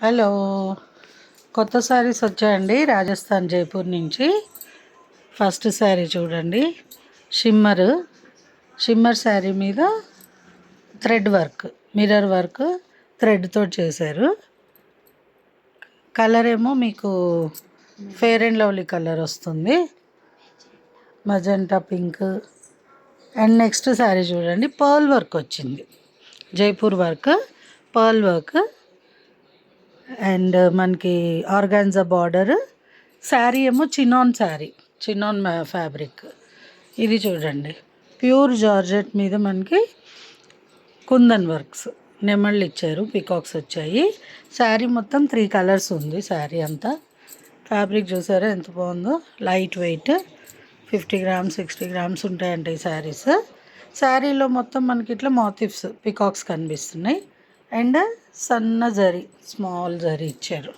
Hello, కొత్త శారీస్ వచ్చాయండి రాజస్థాన్ జైపూర్ నుంచి. ఫస్ట్ శారీ చూడండి, షిమ్మర్ శారీ మీద థ్రెడ్ వర్క్, మిర్రర్ వర్క్ థ్రెడ్తో చేశారు. కలర్ ఏమో మీకు ఫెయిర్ అండ్ లవ్లీ కలర్ వస్తుంది, magenta pink. And next sari చూడండి, పర్ల్ వర్క్ వచ్చింది, Jaipur work, pearl work. And మనకి ఆర్గాన్జా బార్డర్. శారీ ఏమో చినాన్ ఫ్యాబ్రిక్. ఇది చూడండి, ప్యూర్ జార్జెట్ మీద మనకి కుందన్ వర్క్స్, నెమళ్ళు ఇచ్చారు, పికాక్స్ వచ్చాయి. శారీ మొత్తం 3 కలర్స్ ఉంది. శారీ అంతా ఫ్యాబ్రిక్ చూసారా ఎంత బాగుందో, లైట్ వెయిట్, 50 గ్రామ్స్ 60 గ్రామ్స్ ఉంటాయంట ఈ శారీస్. శారీలో మొత్తం మనకి ఇట్లా మోటివ్స్, పికాక్స్ కనిపిస్తున్నాయి. అండ్ సన్న జరీ, స్మాల్ జరీ ఇచ్చారు.